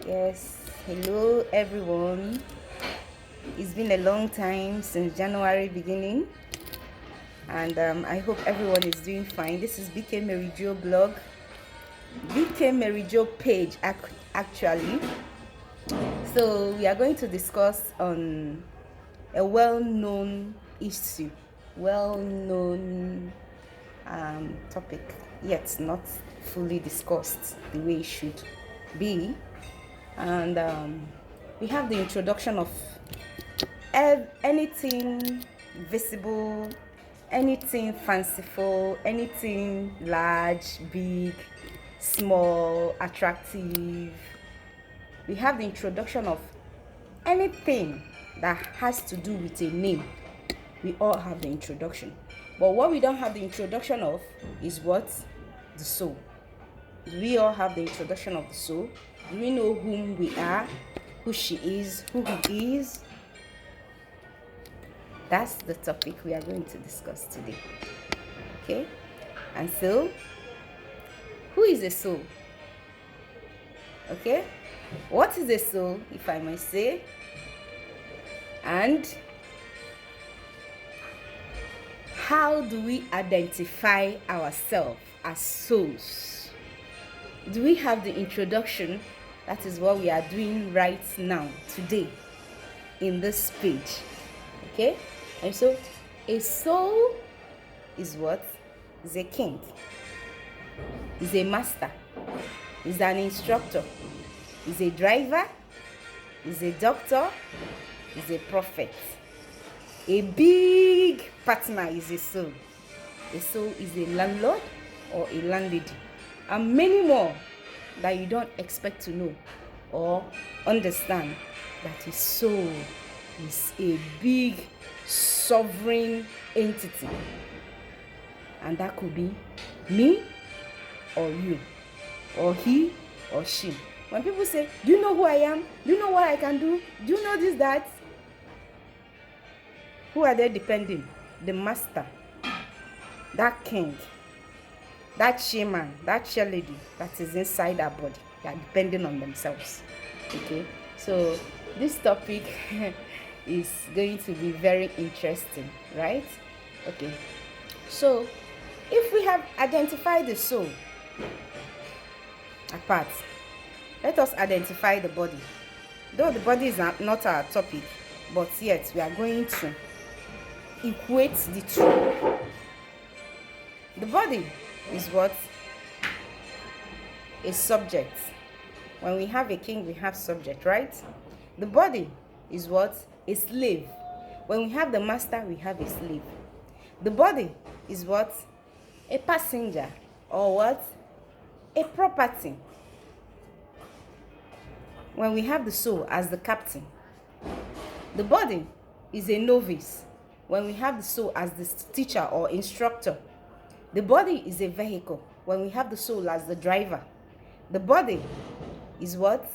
Yes, hello everyone. It's been a long time since January beginning, and I hope everyone is doing fine. This is BK Mary Jo blog, BK Mary Jo page actually. So we are going to discuss on a well-known issue, well-known topic, yet not fully discussed the way it should be. And we have the introduction of anything visible, anything fanciful, anything large, big, small, attractive. We have the introduction of anything that has to do with a name. We all have the introduction. But what we don't have the introduction of is what? The soul. Do we all have the introduction of the soul? Do we know whom we are, who she is, who he is? That's the topic we are going to discuss today. Okay? And so, who is a soul? Okay? What is a soul, if I may say? And how do we identify ourselves as souls? Do we have the introduction? That is what we are doing right now, today, in this page. Okay? And so, a soul is what? Is a king, is a master, is an instructor, is a driver, is a doctor, is a prophet. A big partner is a soul. A soul is a landlord or a landlady, and many more that you don't expect to know or understand. That a soul is a big sovereign entity, and that could be me or you or he or she. When people say, do you know who I am? Do you know what I can do? Do you know this, that? Who are they depending? The master, that king, that shaman, that cheerleader that is inside our body. They are depending on themselves. Okay, so this topic is going to be very interesting, right? Okay, so if we have identified the soul apart, let us identify the body. Though the body is not our topic, but yet we are going to equate the two. The body is what? A subject. When we have a king, we have subject, right? The body is what? A slave. When we have the master, we have a slave. The body is what? A passenger, or what? A property. When we have the soul as the captain. The body is a novice. When we have the soul as the teacher or instructor. The body is a vehicle. When we have the soul as the driver. The body is what?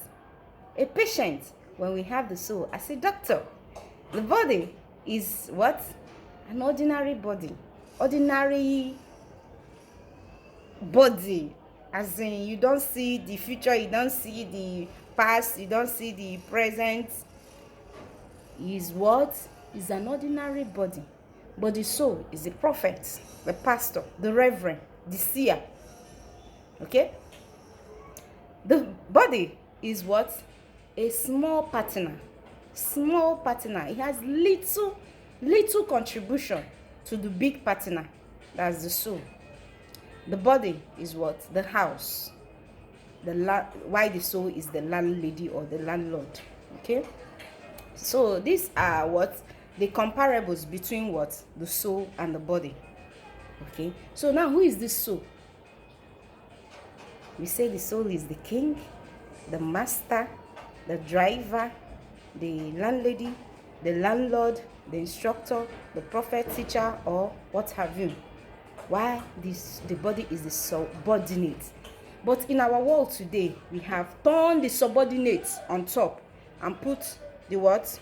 A patient. When we have the soul as a doctor. The body is what? An ordinary body. Ordinary body. As in, you don't see the future, you don't see the past, you don't see the present. Is what? Is an ordinary body. But the soul is the prophet, the pastor, the reverend, the seer. Okay? The body is what? A small partner. Small partner. It has little contribution to the big partner. That's the soul. The body is what? The house. Why the soul is the landlady or the landlord. Okay? So these are what? The comparables between what? The soul and the body. Okay? So now who is this soul? We say the soul is the king, the master, the driver, the landlady, the landlord, the instructor, the prophet, teacher, or what have you. Why the body is the subordinate. But in our world today, we have turned the subordinate on top and put the what?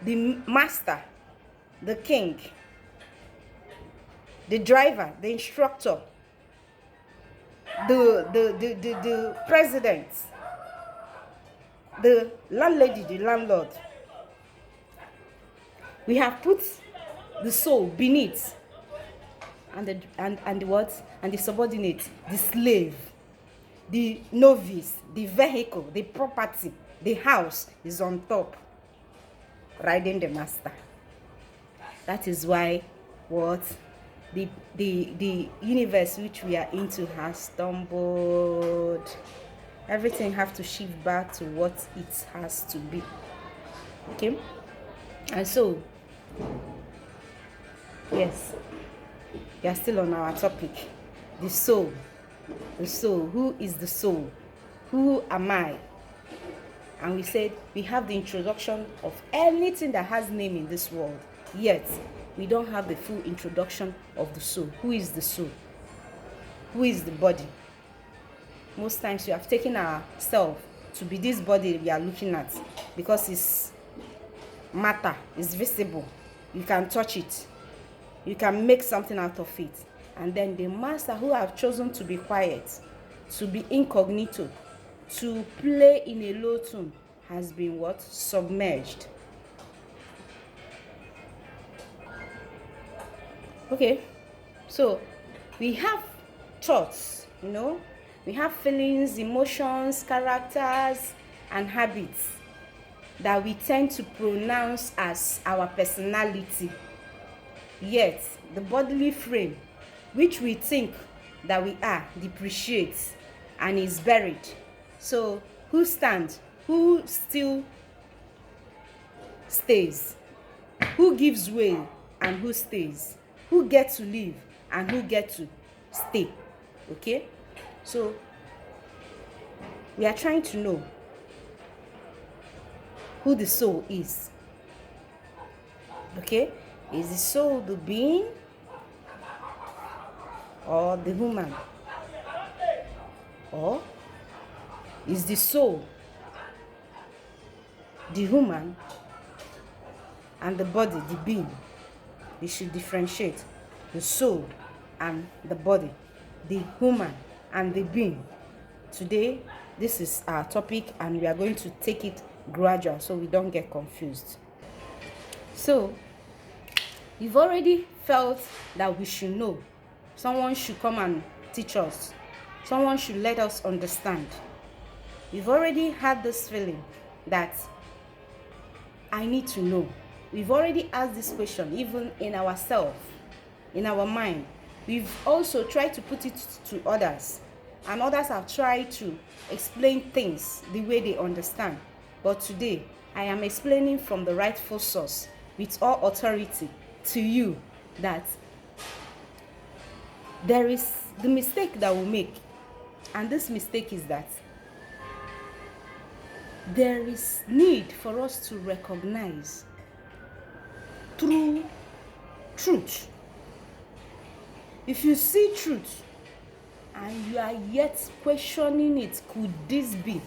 The master, the king, the driver, the instructor, the president, the landlady, the landlord. We have put the soul beneath, and the what? And the subordinate, the slave, the novice, the vehicle, the property, the house is on top, riding the master. That is why what? The universe which we are into has stumbled. Everything have to shift back to what it has to be. Okay? And so, yes, we are still on our topic. The soul. The soul. Who is the soul? Who am I? And we said we have the introduction of anything that has name in this world. Yet, we don't have the full introduction of the soul. Who is the soul? Who is the body? Most times we have taken ourselves to be this body we are looking at because it's matter, it's visible. You can touch it. You can make something out of it. And then the master who have chosen to be quiet, to be incognito, to play in a low tone has been what? Submerged. Okay, so we have thoughts, we have feelings, emotions, characters, and habits that we tend to pronounce as our personality. Yet, the bodily frame, which we think that we are, depreciates and is buried. So, who stands? Who still stays? Who gives way and who stays? Who gets to live and who gets to stay? Okay? So, we are trying to know who the soul is. Okay? Is the soul the being or the human? Or is the soul the human and the body the being? We should differentiate the soul and the body, the human and the being. Today, this is our topic and we are going to take it gradual so we don't get confused. So, you've already felt that we should know. Someone should come and teach us. Someone should let us understand. We've already had this feeling that I need to know. We've already asked this question even in ourselves, in our mind. We've also tried to put it to others, and others have tried to explain things the way they understand. But today, I am explaining from the rightful source with all authority to you that there is the mistake that we make, and this mistake is that there is need for us to recognize through truth. If you see truth and you are yet questioning it, could this be?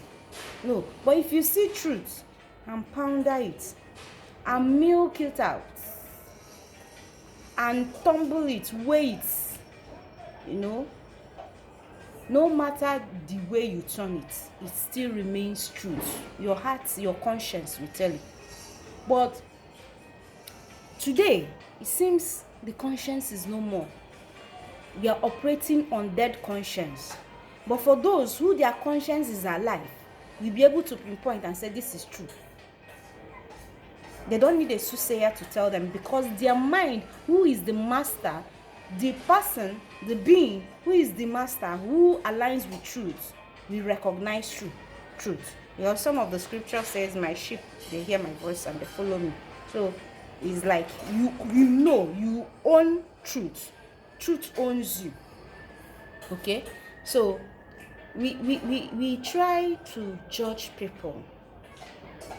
No. But if you see truth and ponder it and milk it out and tumble it, weigh it, no matter the way you turn it, it still remains truth. Your heart, your conscience will tell you. But today, it seems the conscience is no more. We are operating on dead conscience. But for those who their conscience is alive, we'll be able to pinpoint and say this is true. They don't need a soothsayer to tell them because their mind, who is the master, the person, the being who is the master, who aligns with truth, we recognize truth. Because some of the scripture says, my sheep, they hear my voice and they follow me. So it's like you own truth. Truth owns you. Okay? So we try to judge people.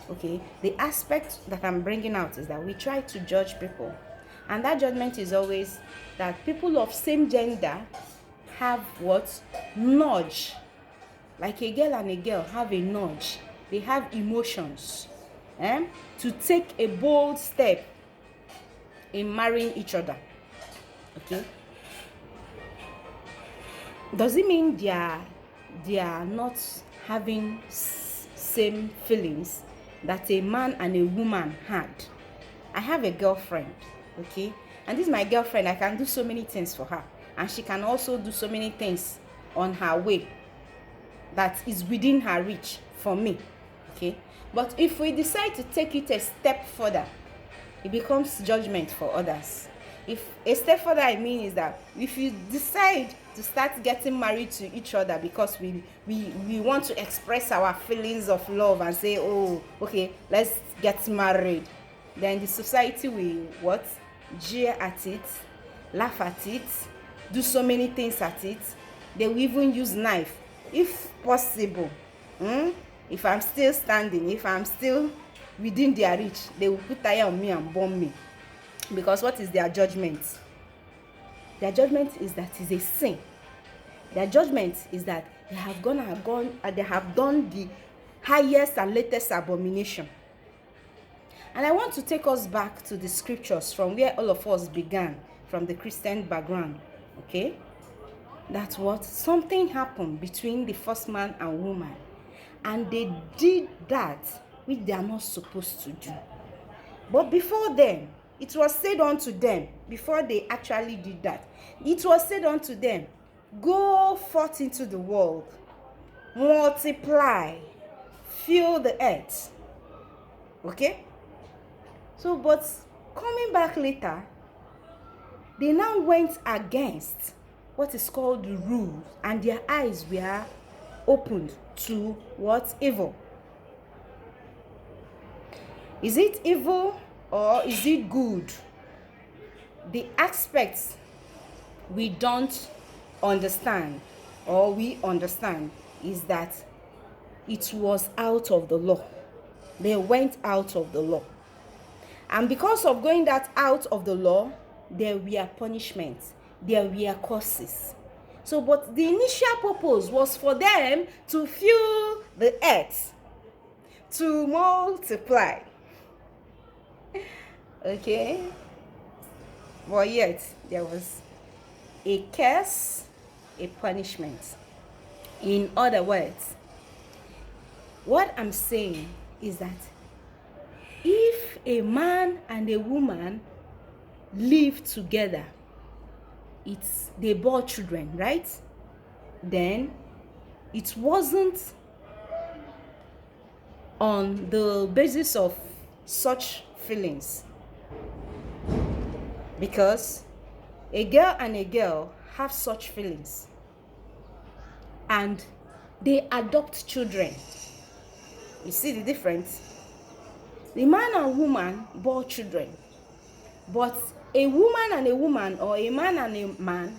Okay? The aspect that I'm bringing out is that we try to judge people. And that judgment is always that people of same gender have what? Nudge. Like a girl and a girl have a nudge. They have emotions. To take a bold step in marrying each other. Okay? Does it mean they are not having same feelings that a man and a woman had. I have a girlfriend, okay? And this is my girlfriend. I can do so many things for her. And she can also do so many things on her way that is within her reach for me, okay? But if we decide to take it a step further, it becomes judgment for others. If a step further, I mean, is that if you decide to start getting married to each other because we want to express our feelings of love and say, oh, okay, let's get married, then the society will what? Jeer at it, laugh at it, do so many things at it. They will even use knife if possible. If I'm still standing, if I'm still within their reach, they will put tire on me and bomb me. Because what is their judgment? Their judgment is that it's a sin. Their judgment is that they have done the highest and latest abomination. And I want to take us back to the scriptures from where all of us began, from the Christian background, okay? That's what something happened between the first man and woman, and they did that which they are not supposed to do. But before then, it was said unto them, before they actually did that, it was said unto them, go forth into the world, multiply, fill the earth. Okay? So, but coming back later, they now went against what is called the rules, and their eyes were opened to what? Evil. Is it evil or is it good? The aspects we don't understand, or we understand, is that it was out of the law. They went out of the law. And because of going that out of the law, there were punishments, there were curses. So, but the initial purpose was for them to fill the earth, to multiply. Okay? But yet, there was a curse, a punishment. In other words, what I'm saying is that if a man and a woman live together, they bore children, right? Then it wasn't on the basis of such feelings, because a girl and a girl have such feelings and they adopt children. You see the difference? The man and woman bore children, but a woman and a woman, or a man and a man,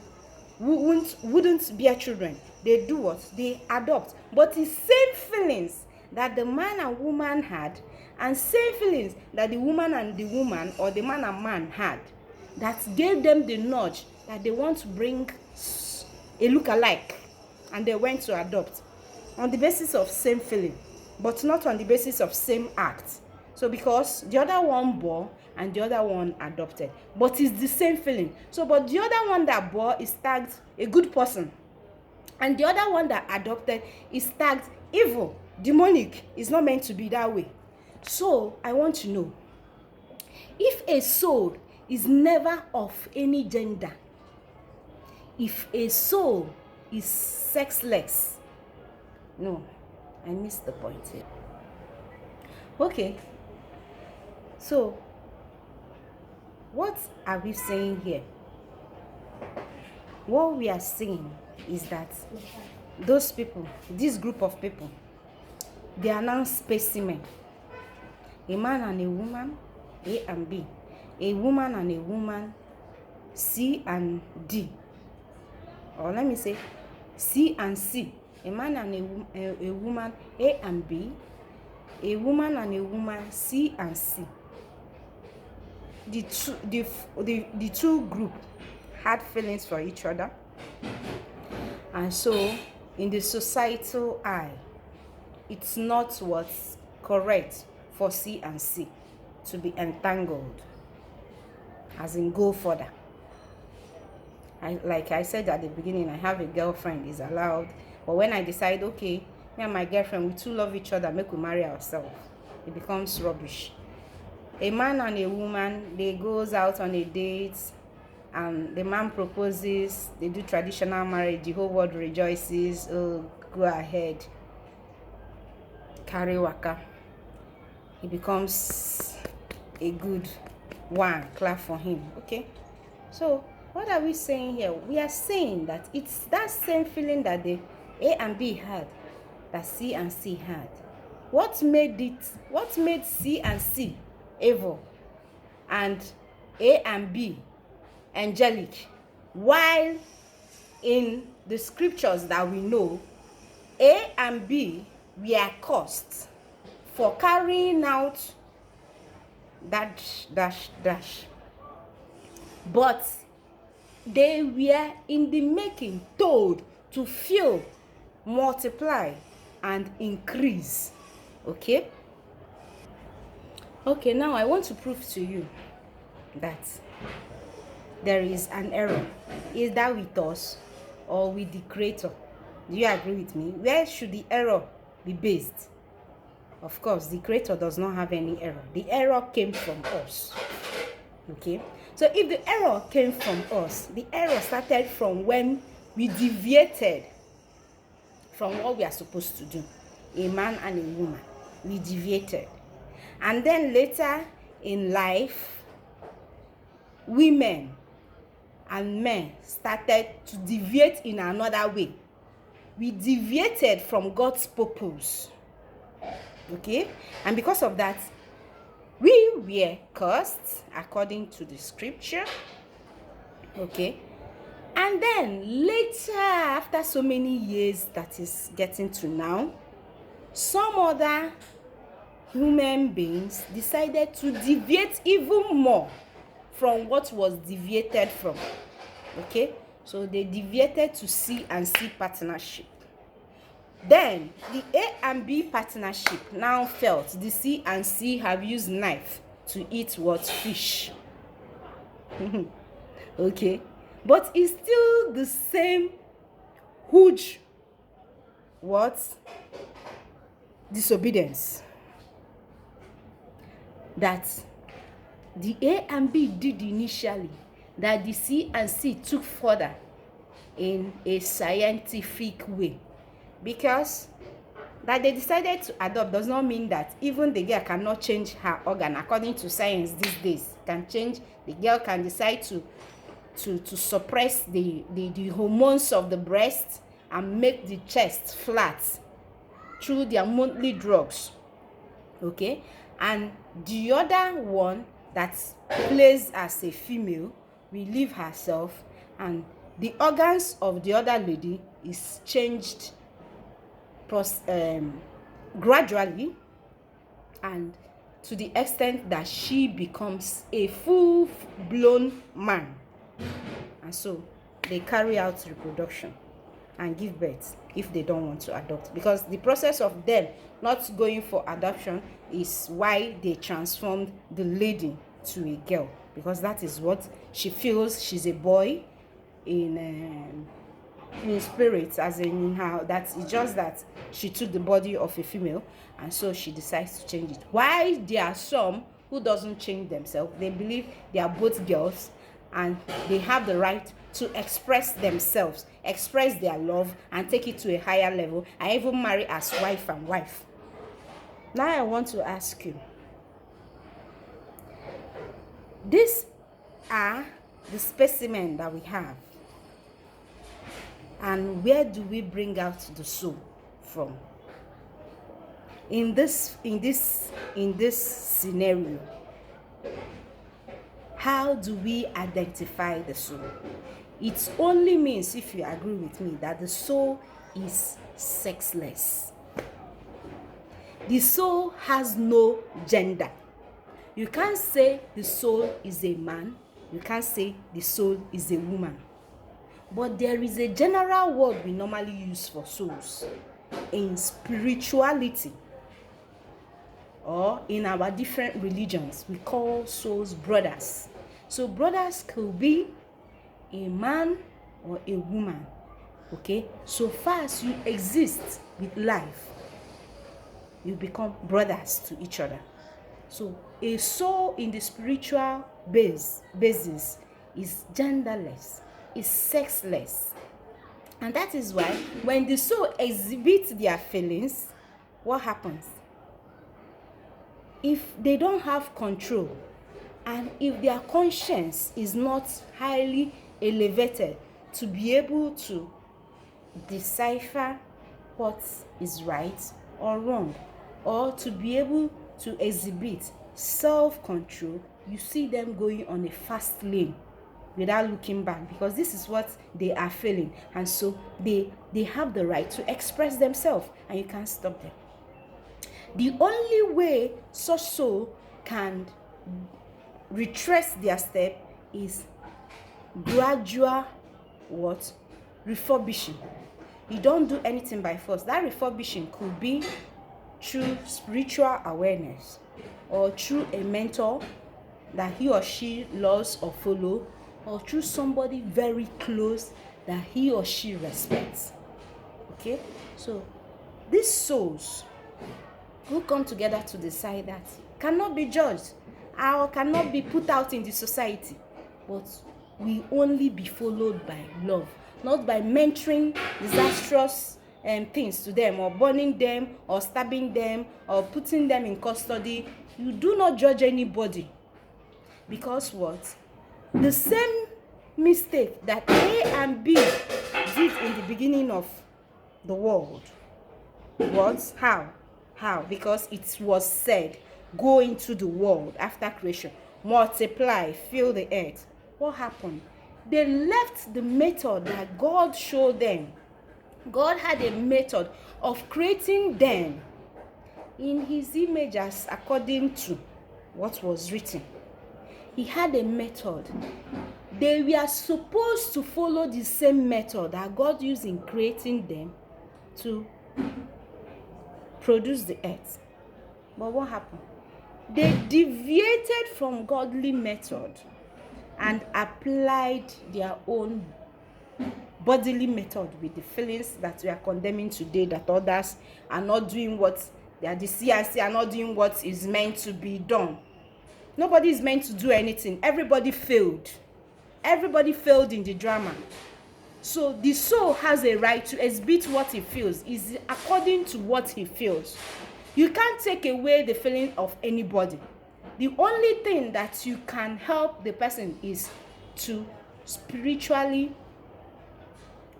wouldn't bear children. They do what? They adopt. But the same feelings that the man and woman had, and same feelings that the woman and the woman, or the man and man had, that gave them the nudge that they want to bring a look-alike, and they went to adopt on the basis of same feeling, but not on the basis of same act. So because the other one bore and the other one adopted, but it's the same feeling. So, but the other one that bore is tagged a good person, and the other one that adopted is tagged evil, demonic. Is not meant to be that way. So I want to know, if a soul is never of any gender, if a soul is sexless, no, I missed the point here. Okay, so what are we saying here? What we are saying is that those people, this group of people, they are now specimen. A man and a woman, A and B. A woman and a woman, C and D. Or let me say, C and C. A man and a woman, A and B. A woman and a woman, C and C. The two group had feelings for each other, and so in the societal eye, it's not what's correct for C and C to be entangled, as in go further. Like I said at the beginning, I have a girlfriend, is allowed. But when I decide, okay, Me and my girlfriend, we too love each other, make we marry ourselves. It becomes rubbish. A man and a woman, they goes out on a date, and the man proposes, they do traditional marriage, the whole world rejoices. Oh, go ahead, carry waka. He becomes a good one. Clap for him. Okay, so what are we saying here? We are saying that it's that same feeling that the A and B had, that C and C had. What made C and C evil and A and B angelic, while in the scriptures that we know, A and B were cursed for carrying out dash dash dash, but they were in the making told to fill, multiply, and increase. Okay, now I want to prove to you that there is an error, either with us or with the creator. Do you agree with me? Where should the error be based? Of course, the creator does not have any error. The error came from us. Okay, so if the error came from us, the error started from when we deviated from what we are supposed to do. A man and a woman, we deviated, and then later in life, women and men started to deviate in another way. We deviated from God's purpose. Okay, and because of that, we were cursed according to the scripture. Okay, and then later, after so many years, that is getting to now, some other human beings decided to deviate even more from what was deviated from. Okay, so they deviated to C and C partnership. Then the A and B partnership now felt the C and C have used knife to eat what? Fish. Okay, but it's still the same huge what? Disobedience that the A and B did initially, that the C and C took further in a scientific way. Because that they decided to adopt does not mean that even the girl cannot change her organ. According to science these days, can change. The girl can decide to suppress the hormones of the breast and make the chest flat through their monthly drugs. Okay, and the other one that plays as a female will leave herself, and the organs of the other lady is changed gradually, and to the extent that she becomes a full-blown man. And so they carry out reproduction and give birth if they don't want to adopt, because the process of them not going for adoption is why they transformed the lady to a girl, because that is what she feels. She's a boy in spirit, as in how that's just that she took the body of a female, and so she decides to change it. Why there are some who doesn't change themselves, they believe they are both girls and they have the right to express themselves, express their love, and take it to a higher level, and even marry as wife and wife. Now I want to ask you, these are the specimen that we have, and where do we bring out the soul from? In this scenario, how do we identify the soul? It only means, if you agree with me, that the soul is sexless. The soul has no gender. You can't say the soul is a man. You can't say the soul is a woman. But there is a general word we normally use for souls in spirituality, or in our different religions. We call souls brothers. So brothers could be a man or a woman. Okay, so far as you exist with life, you become brothers to each other. So a soul in the spiritual basis is genderless, is sexless. And that is why when the soul exhibits their feelings, what happens? If they don't have control, and if their conscience is not highly elevated to be able to decipher what is right or wrong, or to be able to exhibit self-control, you see them going on a fast lane without looking back, because this is what they are feeling, and so they have the right to express themselves, and you can't stop them. The only way such soul can retrace their step is gradual what? Refurbishing. You don't do anything by force. That refurbishing could be through spiritual awareness, or through a mentor that he or she loves or follow, or through somebody very close that he or she respects. Okay, so these souls who come together to decide that cannot be judged or cannot be put out in the society, but will only be followed by love, not by mentoring disastrous things to them, or burning them, or stabbing them, or putting them in custody. You do not judge anybody, because what? The same mistake that A and B did in the beginning of the world was how? Because it was said, go into the world after creation, multiply, fill the earth. What happened? They left the method that God showed them. God had a method of creating them in his image as according to what was written. He had a method. They were supposed to follow the same method that God used in creating them to produce the earth. But what happened? They deviated from godly method and applied their own bodily method with the feelings that we are condemning today, that others are not doing what they are, the CIC are not doing what is meant to be done. Nobody is meant to do anything. Everybody failed. Everybody failed in the drama. So the soul has a right to exhibit what he feels, is according to what he feels. You can't take away the feeling of anybody. The only thing that you can help the person is to spiritually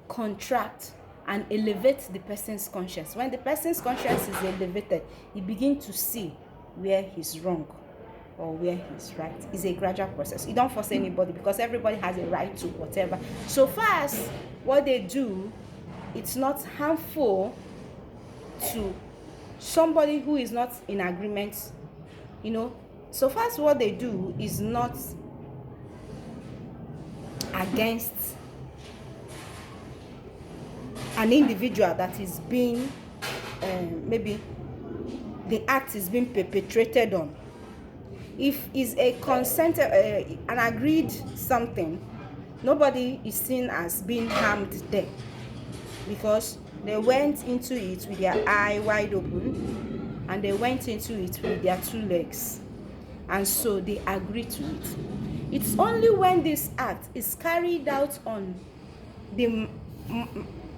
contract and elevate the person's conscience. When the person's conscience is elevated, he begins to see where he's wrong or where he's right. It's a gradual process. You don't force anybody, because everybody has a right to whatever. So far as what they do, it's not harmful to somebody who is not in agreement, so far as what they do is not against an individual that is being maybe the act is being perpetrated on. If it's a consented an agreed something, nobody is seen as being harmed there, because they went into it with their eye wide open, and they went into it with their two legs, and so they agree to it. It's only when this act is carried out on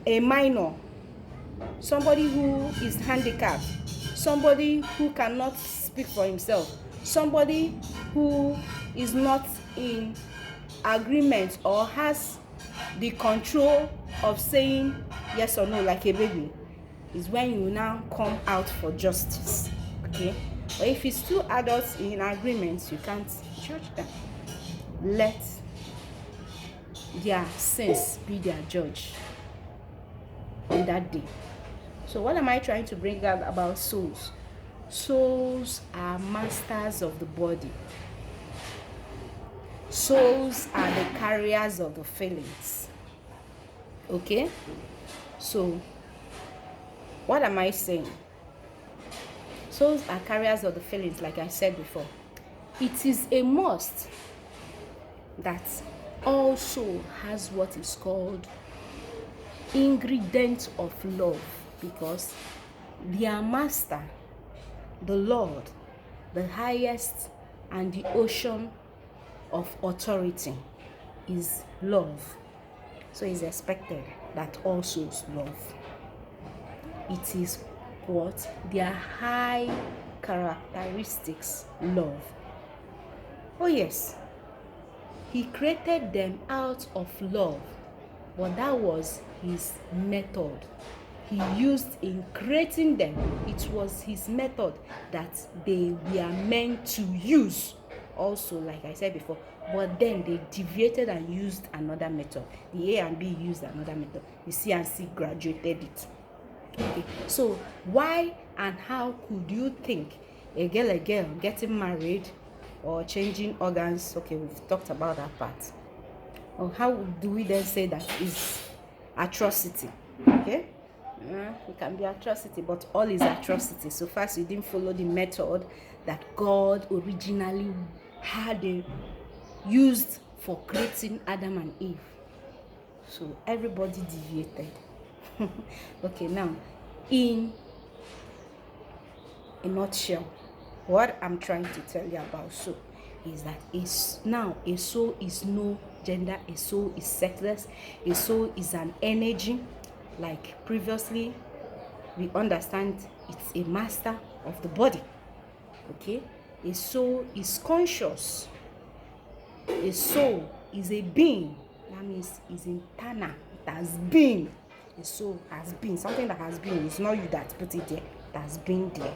a minor, somebody who is handicapped, somebody who cannot speak for himself, somebody who is not in agreement or has the control of saying yes or no like a baby, is when you now come out for justice. Okay, but if it's two adults in agreement, you can't judge them. Let their sins be their judge on that day. So what am I trying to bring out about souls? Souls are masters of the body. Souls are the carriers of the feelings. Okay? So, what am I saying? Souls are carriers of the feelings, like I said before. It is a must that all soul has what is called ingredient of love, because their master, the Lord, the highest and the ocean of authority, is love. So it's expected that all souls love. It is what? Their high characteristics, love. Oh yes, he created them out of love, but that was his method he used in creating them. It was his method that they were meant to use also, like I said before, but then they deviated and used another method. The A and B used another method. The C and C graduated it. Okay, so why and how could you think a girl getting married or changing organs? Okay, we've talked about that part. Or how do we then say that is atrocity? Okay, it can be atrocity, but all is atrocity so far as you didn't follow the method that God originally had used for creating Adam and Eve. So everybody deviated. Okay, now in a nutshell, what I'm trying to tell you about soul is that a soul is no gender, a soul is sexless, a soul is an energy. Like previously, we understand it's a master of the body. Okay, a soul is conscious. A soul is a being. That means it's internal. It has been. A soul has been. Something that has been. It's not you that put it there. It has been there.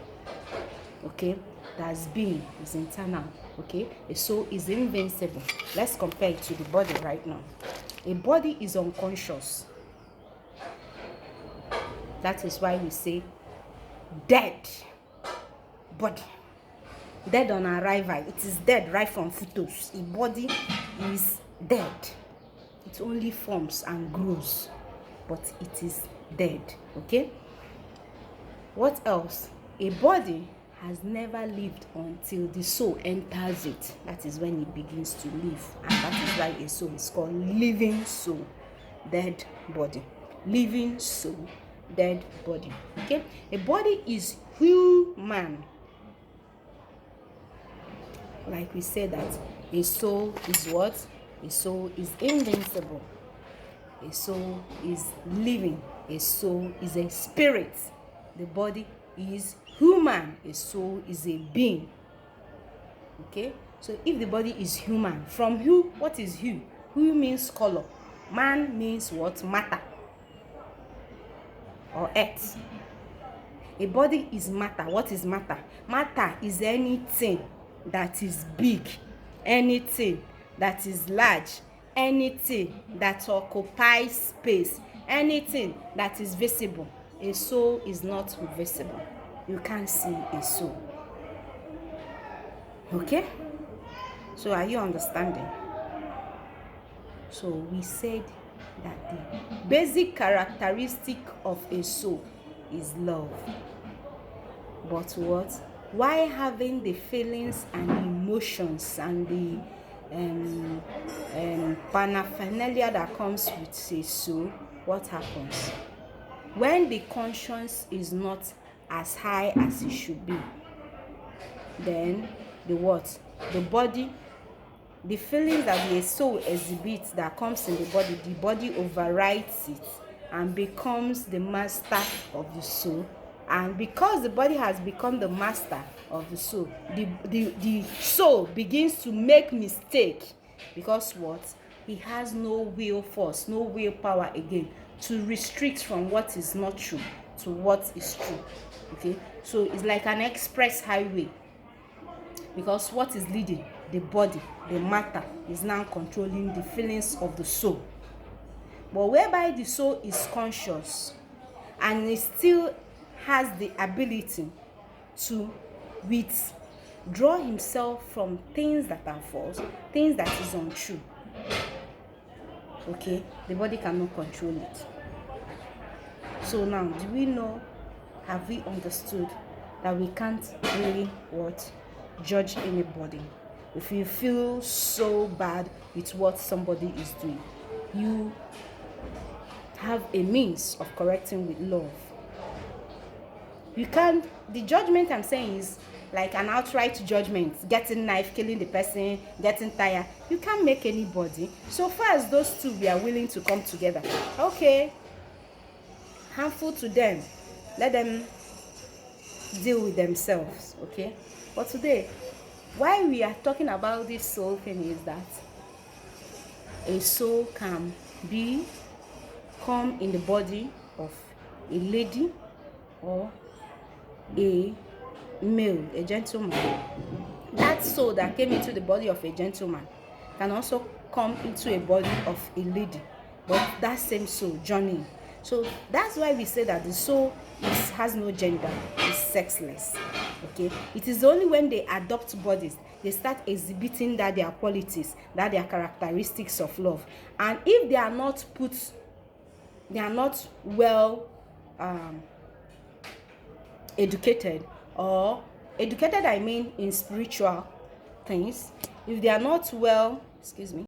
Okay, that has been is internal. Okay, a soul is invincible. Let's compare it to the body right now. A body is unconscious. That is why we say dead body. Dead on arrival. It is dead right from fetus. A body is dead. It only forms and grows, but it is dead. Okay? What else? A body has never lived until the soul enters it. That is when it begins to live. And that is why a soul is called living soul. Dead body. Living soul. Dead body. Okay? A body is human. Like we said that a soul is what? A soul is invincible. A soul is living. A soul is a spirit. The body is human. A soul is a being. Okay? So if the body is human, from hue, what is hue? Hue means color. Man means what? Matter. Or earth. A body is matter. What is matter? Matter is anything that is big, anything that is large, anything that occupies space, anything that is visible. A soul is not visible. You can't see a soul. Okay? So are you understanding? So we said that the basic characteristic of a soul is love. But what? Why having the feelings and emotions and the paraphernalia that comes with a soul, what happens? When the conscience is not as high as it should be, then the what? The body, the feelings that the soul exhibits that comes in the body overrides it and becomes the master of the soul. And because the body has become the master of the soul, the soul begins to make mistake. Because what? He has no will force, no willpower again to restrict from what is not true to what is true. Okay? So it's like an express highway. Because what is leading? The body, the matter, is now controlling the feelings of the soul. But whereby the soul is conscious and it still has the ability to withdraw himself from things that are false, things that is untrue. Okay, the body cannot control it. So now, do we know, have we understood that we can't really judge anybody? If you feel so bad with what somebody is doing, you have a means of correcting with love. You can't, the judgment I'm saying is like an outright judgment, getting knife, killing the person, getting tired. You can't make anybody. So far as those two we are willing to come together, okay, harmful to them, let them deal with themselves, okay. But today, why we are talking about this soul thing is that a soul can come in the body of a lady or a male, a gentleman. That soul that came into the body of a gentleman can also come into a body of a lady, but that same soul journeying. So that's why we say that the soul has no gender, is sexless, okay. It is only when they adopt bodies they start exhibiting that their qualities, that their characteristics of love. And if they are not well educated, or educated I mean in spiritual things, if they are not well, excuse me,